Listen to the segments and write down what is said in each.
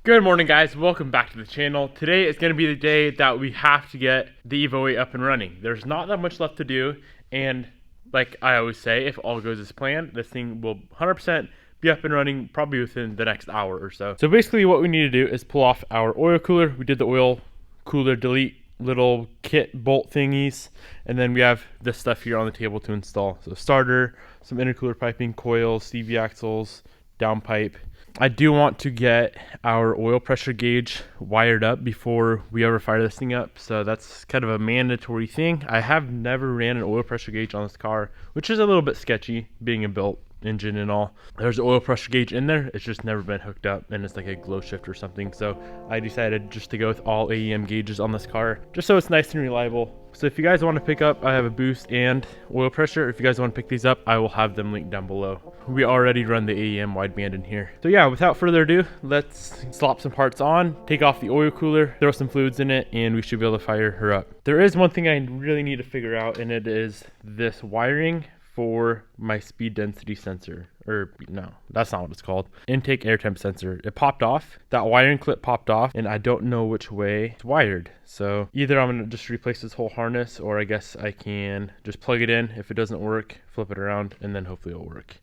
Good morning, guys. Welcome back to the channel. Today is going to be the day that we have to get the Evo 8 up and running. There's not that much left to do, and like I always say, if all goes as planned, this thing will 100% be up and running probably within the next hour or so. So basically what we need to do is pull off our oil cooler. We did the oil cooler delete little kit bolt thingies, and then we have this stuff here on the table to install. So starter, some intercooler piping, coils, CV axles, downpipe. I do want to get our oil pressure gauge wired up before we ever fire this thing up, so that's kind of a mandatory thing. I have never ran an oil pressure gauge on this car, which is a little bit sketchy being a built engine and all. There's an oil pressure gauge in there, it's just never been hooked up, and it's like a glow shift or something, so I decided just to go with all AEM gauges on this car just so it's nice and reliable. So if you guys want to pick up, I have a boost and oil pressure. If you guys want to pick these up, I will have them linked down below. We already run the AEM wideband in here. So yeah, without further ado, let's slop some parts on, take off the oil cooler, throw some fluids in it, and we should be able to fire her up. There is one thing I really need to figure out, and it is this wiring for my speed density sensor, or no, that's not what it's called. Intake air temp sensor. It popped off. That wiring clip popped off, and I don't know which way it's wired. So either I'm gonna just replace this whole harness, or I guess I can just plug it in. If it doesn't work, flip it around, and then hopefully it'll work.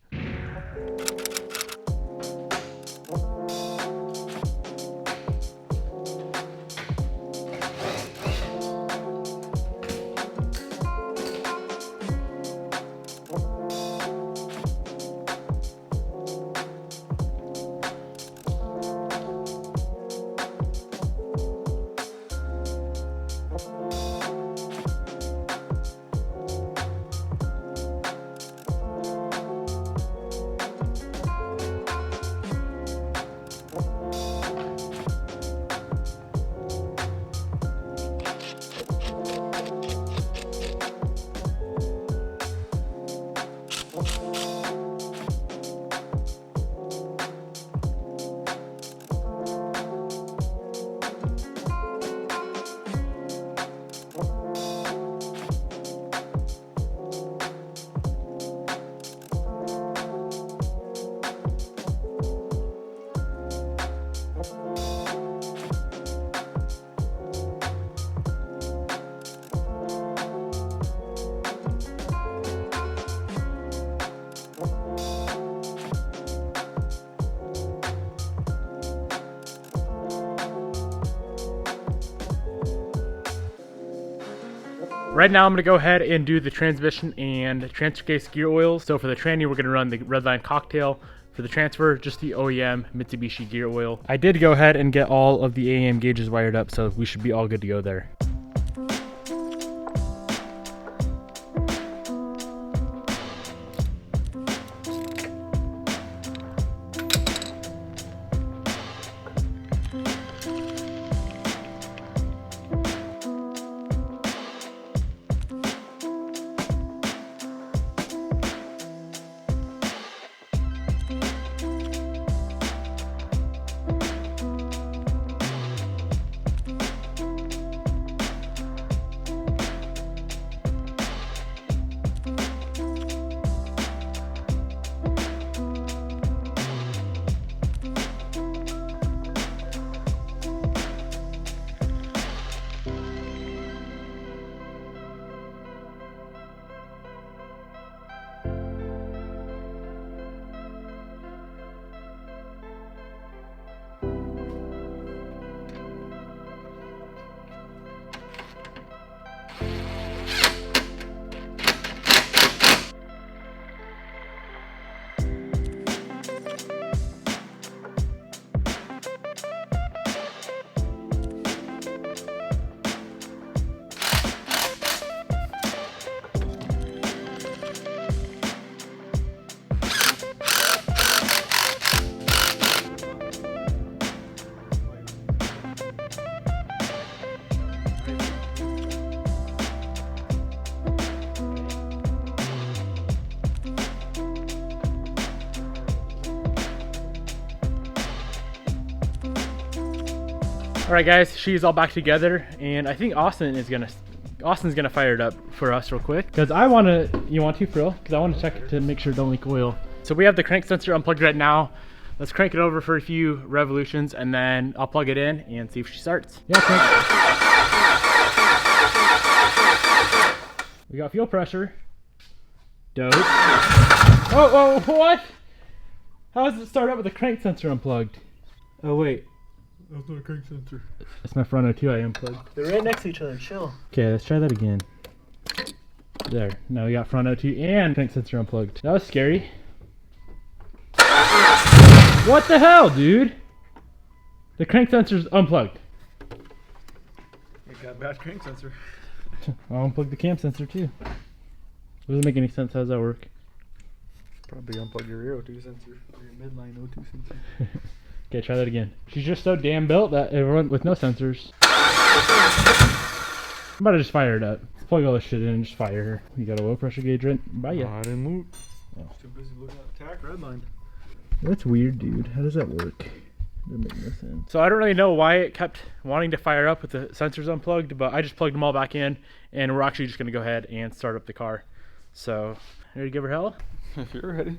Right now I'm going to go ahead and do the transmission and transfer case gear oils. So for the tranny, we're going to run the Redline Cocktail. For the transfer, just the OEM Mitsubishi gear oil. I did go ahead and get all of the AEM gauges wired up, so we should be all good to go there. All right, guys, she's all back together, and I think Austin's gonna fire it up for us real quick, because you want to, Frill? Because I want to check to make sure it don't leak oil. So we have the crank sensor unplugged right now. let's crank it over for a few revolutions and then I'll plug it in and see if she starts. Yeah, crank. We got fuel pressure. Dope. Oh, what? How does it start up with the crank sensor unplugged? Oh, wait. That's not a crank sensor. That's my front O2 I unplugged. They're right next to each other, chill. Okay, let's try that again. There. Now we got front O2 and crank sensor unplugged. That was scary. What the hell, dude? The crank sensor's unplugged. You got a bad crank sensor. I'll unplug the cam sensor too. Doesn't make any sense. How does that work? Probably unplug your rear O2 sensor or your midline O2 sensor. Okay, try that again. She's just so damn built that everyone with no sensors. I'm about to just fire it up. Let's plug all this shit in and just fire her. You got a oil pressure gauge right by you. I didn't look. Oh. Too busy looking at the tack red line. That's weird, dude. How does that work? Doesn't make no sense. So I don't really know why it kept wanting to fire up with the sensors unplugged, but I just plugged them all back in, and we're actually just gonna go ahead and start up the car. So, ready to give her hell? If you're ready.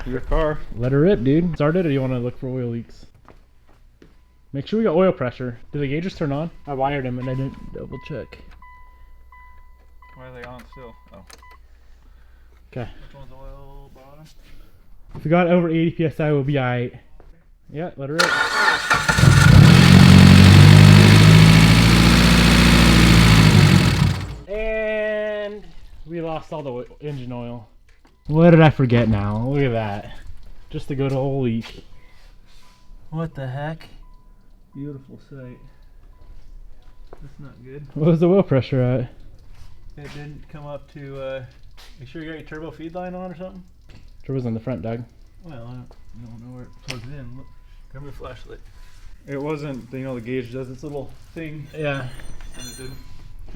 Your car. Let her rip, dude. Start it, or do you want to look for oil leaks? Make sure we got oil pressure. Did the gauges turn on? I wired them and I didn't double check. Why are they on still? Oh. Okay. Which one's oil bottom? If we got over 80 psi, we'll be alright. Yeah, let her rip. And we lost all the engine oil. What did I forget now? Look at that. Just to go to oil leak. What the heck? Beautiful sight. That's not good. What was the oil pressure at? It didn't come up to, make sure you got your turbo feed line on or something? Turbo's on the front, Doug. Well, I don't know where it plugs in. Look, grab your flashlight. It wasn't, you know, the gauge does this little thing. Yeah. And it didn't.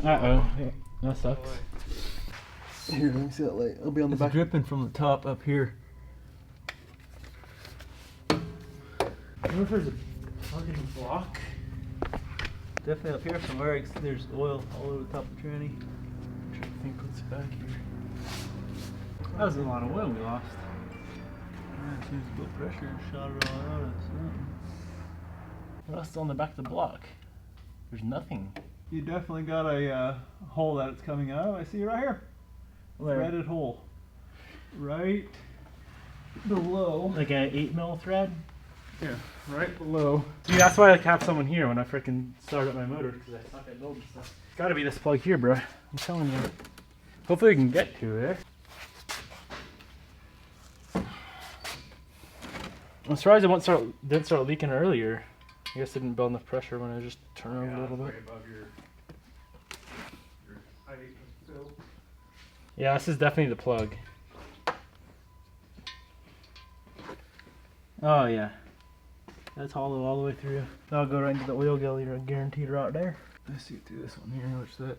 Uh-oh. Yeah, that sucks. Here, let me see that light. It'll be on the back. It's dripping from the top up here. I wonder if there's a plug in the block. Definitely up here somewhere. There's oil all over the top of the tranny. I'm trying to think what's back here. That was a lot of oil we lost. Yeah, it seems to put pressure and shot it all out of something. What else is on the back of the block? There's nothing. You definitely got a hole that it's coming out of. I see it right here. Where? Threaded hole. Right below. Like an 8mm thread? Yeah, right below. See, that's why I have someone here when I freaking start up my motor, because I suck at building stuff. It's gotta be this plug here, bro. I'm telling you. Hopefully we can get to it. I'm surprised it didn't start leaking earlier. I guess it didn't build enough pressure when I just turned over a little bit. Right above your height of fill. Yeah, this is definitely the plug. Oh yeah. That's hollow all the way through. That'll go right into the oil gully, guaranteed right there. I see it through this one here. What's that?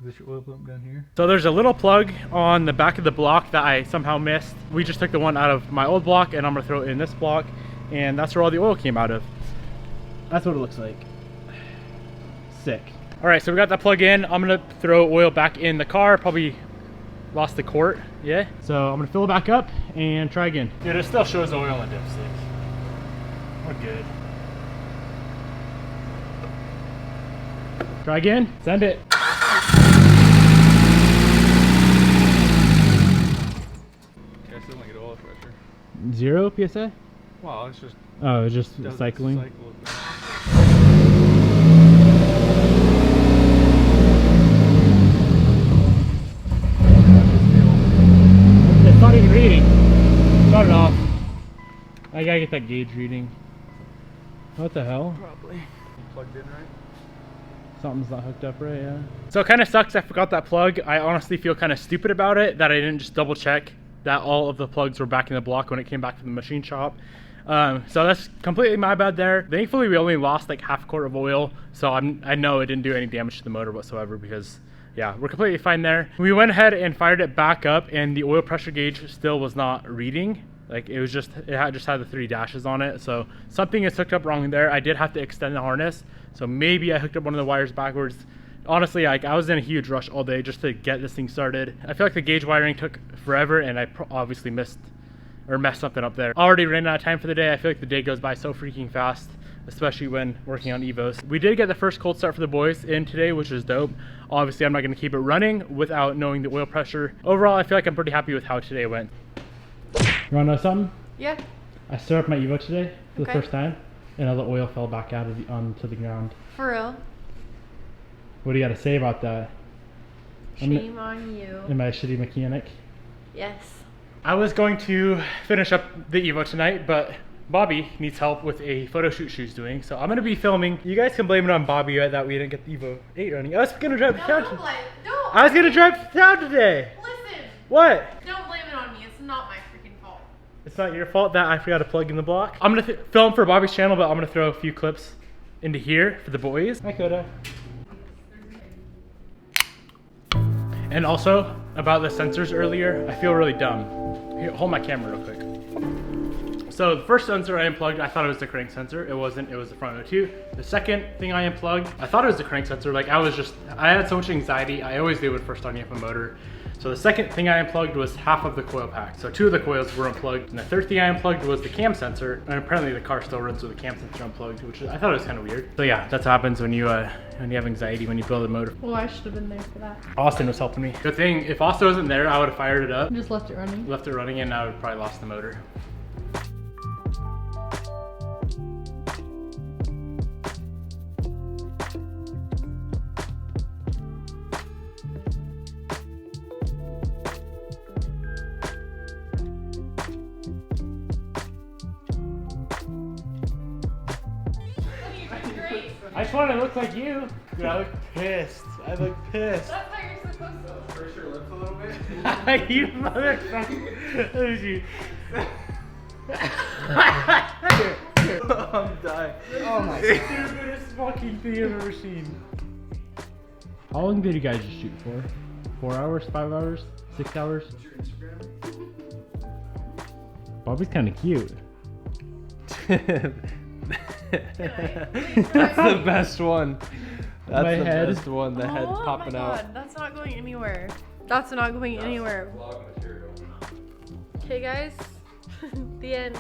Is this your oil pump down here? So there's a little plug on the back of the block that I somehow missed. We just took the one out of my old block and I'm gonna throw it in this block, and that's where all the oil came out of. That's what it looks like. Sick. All right, so we got that plug in. I'm gonna throw oil back in the car. Probably lost the quart, yeah. So I'm gonna fill it back up and try again. Dude, it still shows oil in dipsticks. We're good. Try again, send it. Okay, I still don't get oil pressure. 0 PSI? Wow, it's just... Oh, it's just cycling. It's not even reading. Shut it off. I gotta get that gauge reading. What the hell? Probably. Plugged in right? Something's not hooked up right, yeah. So it kind of sucks I forgot that plug. I honestly feel kind of stupid about it that I didn't just double check that all of the plugs were back in the block when it came back from the machine shop. So that's completely my bad there. Thankfully we only lost like half a quart of oil, so I know it didn't do any damage to the motor whatsoever, because yeah, we're completely fine there. We went ahead and fired it back up, and the oil pressure gauge still was not reading. Like it just had the 3 dashes on it, so something is hooked up wrong there. I did have to extend the harness, so maybe I hooked up one of the wires backwards. Honestly, like I was in a huge rush all day just to get this thing started. I feel like the gauge wiring took forever, and I obviously missed or mess something up there. Already ran out of time for the day. I feel like the day goes by so freaking fast, especially when working on Evos. We did get the first cold start for the Boyz in today, which is dope. Obviously, I'm not gonna keep it running without knowing the oil pressure. Overall, I feel like I'm pretty happy with how today went. You wanna know something? Yeah. I started up my Evo today for the Okay. first time, and all the oil fell back out of onto the ground. For real. What do you gotta say about that? Shame on you. Am I a shitty mechanic? Yes. I was going to finish up the Evo tonight, but Bobby needs help with a photo shoot she's doing, so I'm gonna be filming. You guys can blame it on Bobby that we didn't get the Evo 8 running. I was gonna drive No, down. don't blame. Don't. I was gonna drive down today. Listen. What? Don't blame it on me. It's not my freaking fault. It's not your fault that I forgot to plug in the block. I'm gonna film for Bobby's channel, but I'm gonna throw a few clips into here for the Boyz. Hi, Coda. And also, about the sensors earlier, I feel really dumb. Here, hold my camera real quick. So the first sensor I unplugged, I thought it was the crank sensor. It wasn't, it was the front O2. The second thing I unplugged, I thought it was the crank sensor. Like I had so much anxiety. I always do when first starting up a motor. So the second thing I unplugged was half of the coil pack. So 2 of the coils were unplugged. And the third thing I unplugged was the cam sensor. And apparently the car still runs with the cam sensor unplugged, which I thought it was kind of weird. So yeah, that's what happens when you have anxiety when you build a motor. Well, I should have been there for that. Austin was helping me. Good thing, if Austin wasn't there, I would have fired it up. Just left it running. Left it running and I would have probably lost the motor. I just want to look like you. Dude, I look pissed. I look pissed. That's how you're supposed to. Brush your lips a little bit. You motherfucker. Let me see. I'm dying. Oh my god. Stupidest fucking thing I've ever seen. How long did you guys just shoot for? 4 hours, 5 hours, 6 hours? What's your Instagram? Bobby's kind of cute. That's the best one. That's My the head. best one. The head popping Oh my god, out. that's not going anywhere. That's not going anywhere. Vlog material. Okay, guys. The end.